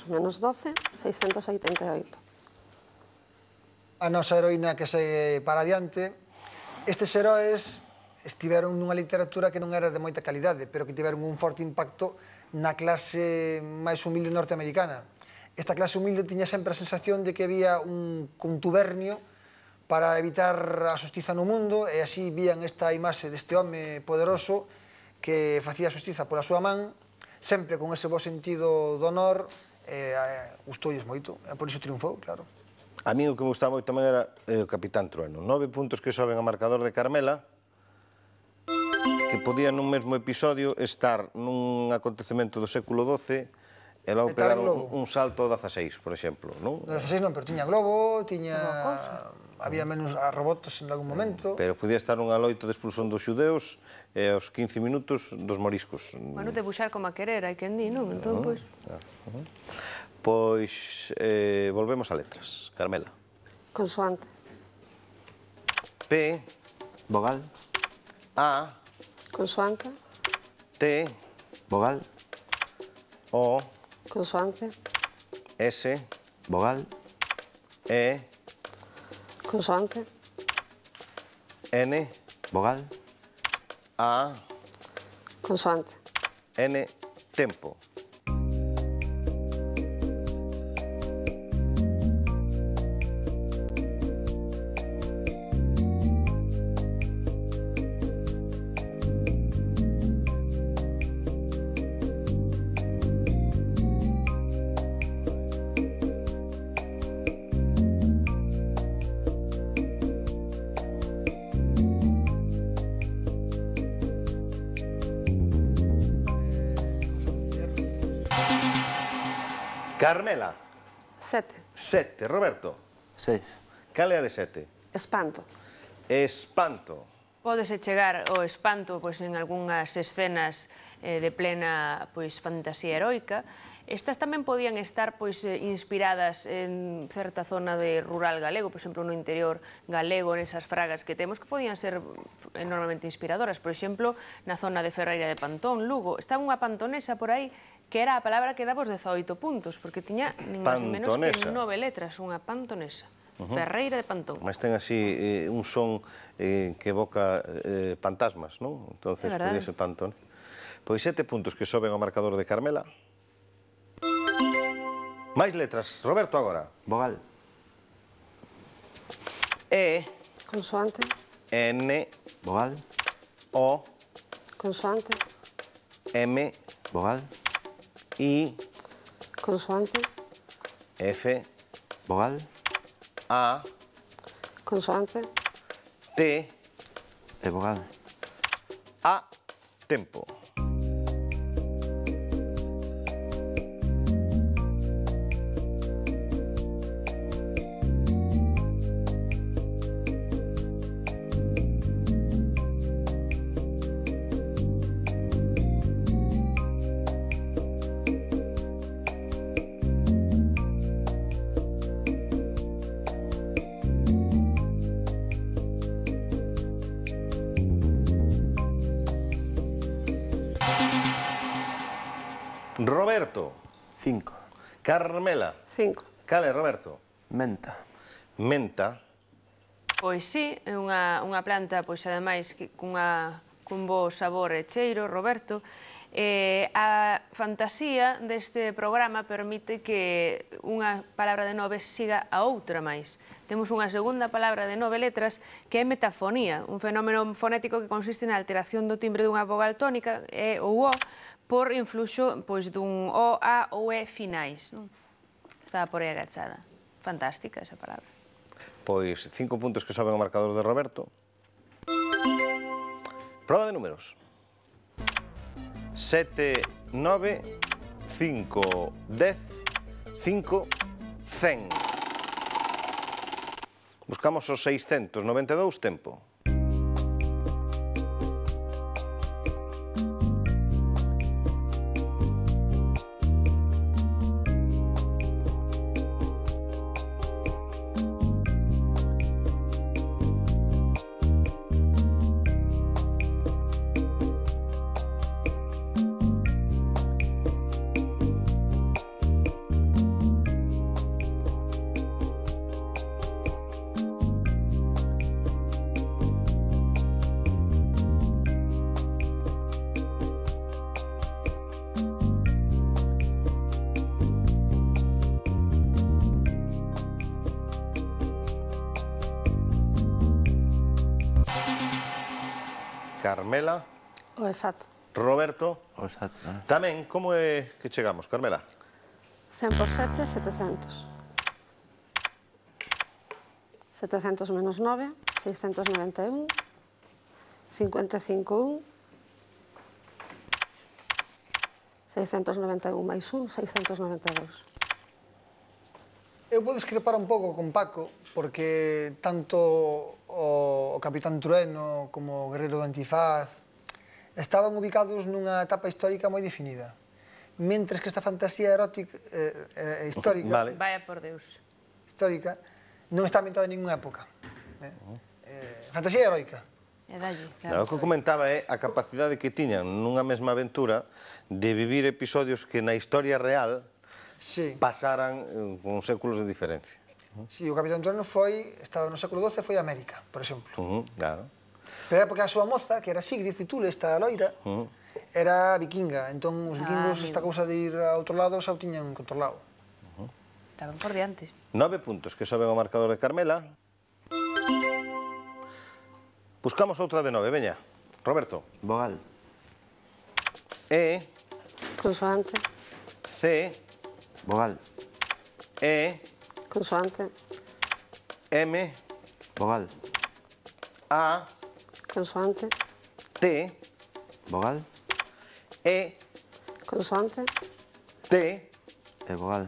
menos 12, 688. A nosa heroína que segue para adiante. Estes heróis estiveron nunha literatura que non era de moita calidade, pero que tiveron un forte impacto na clase máis humilde norteamericana. Esta clase humilde tiña sempre a sensación de que había un contubernio para evitar a xustiza no mundo, e así vían esta imaxe deste home poderoso que facía a xustiza pola súa man, sempre con ese bo sentido do honor, gustoulles moito, e por iso triunfou, claro. A mí o que me gustaba moito tamén era o Capitán Trueno. 9 puntos que soben ao marcador de Carmela, que podía nun mesmo episodio estar nun acontecemento do século XII e logo pegar un salto ao 16, por exemplo, non? No 16 non, pero tiña globo, tiña... había menos robots en algún momento. Pero podía estar unha loita de expulsión dos xudeus e aos 15 minutos dos moriscos. Bueno, te buxar como a querer, hai quen di, non? Entón, pois... Pois, volvemos a letras. Carmela. Consoante. P. Vogal. A. Consoante. T. Vogal. O. Consoante. S. Vogal. E. Consoante. N. Vogal. A. Consoante. N. Tempo. Carmela. 7. 7. Roberto. 6. Cal é a de 7? Espanto. Espanto. Pódese chegar ao espanto en algunhas escenas de plena fantasía heroica. Estas tamén podían estar inspiradas en certa zona de rural galego, por exemplo, no interior galego, nesas fragas que temos, que podían ser enormemente inspiradoras. Por exemplo, na zona de Ferreira de Pantón, Lugo, estaba unha pantonesa por aí que era a palabra que daba os 18 puntos, porque tiña menos que 9 letras, unha pantonesa. Ferreira de Pantón. Mas ten así un son que evoca fantasmas, non? Entonces, podía ser Pantón. Pois 7 puntos que soben ao marcador de Carmela. Máis letras. Roberto agora. Vogal. E. Consoante. N. Vogal. O. Consoante. M. Vogal. I. Consoante. F. Vogal. A. Consoante. T. E vogal. A. Tempo. Roberto. 5. Carmela. 5. Cal é, Roberto? Menta. Menta. Pois sí, é unha planta, ademais, cun bo sabor e cheiro, Roberto. A fantasía deste programa permite que unha palabra de 9 siga a outra máis. Temos unha segunda palabra de 9 letras que é metafonía, un fenómeno fonético que consiste na alteración do timbre dunha vogal tónica, E ou O, por influxo dun O, A ou E finais. Estaba por aí agachada. Fantástica esa palabra. Pois 5 puntos que soben ao marcador de Roberto. Proba de números. 7, 9, 5, 10, 5, 100. Buscamos os 692, tempo. Carmela. O exacto. Roberto. O exacto, non? Tamén, como é que chegamos, Carmela? 100 por 7, 700. 700 menos 9, 691. 55, 1. 691 máis 1, 692. Eu vou discrepar un pouco con Paco, porque tanto o Capitán Trueno como o Guerreiro do Antifaz estaban ubicados nunha etapa histórica moi definida. Mentres que esta fantasía erótica, histórica, Vale. Vaya por Deus. histórica non está ambientada en ninguna época. Fantasía heroica. E dalle, O que comentaba é a capacidade que tiñan nunha mesma aventura de vivir episodios que na historia real Sí. pasaran con séculos de diferencia. Si, o Capitán Trueno estaba no século XII, foi a América, por exemplo. Claro. Pero era porque a súa moza, que era Sigrid Fitule, esta loira, era vikinga. Entón, os vikingos, esta cousa de ir a outro lado, xa o tiñan controlado. Estaban por diante. 9 puntos que soben ao marcador de Carmela. Buscamos outra de 9, veña. Roberto. Vogal. E, Consoante. C, Vogal. E, Consoante. M, Vogal. A, Consoante. T, Vogal. E, Consoante. T, E vogal.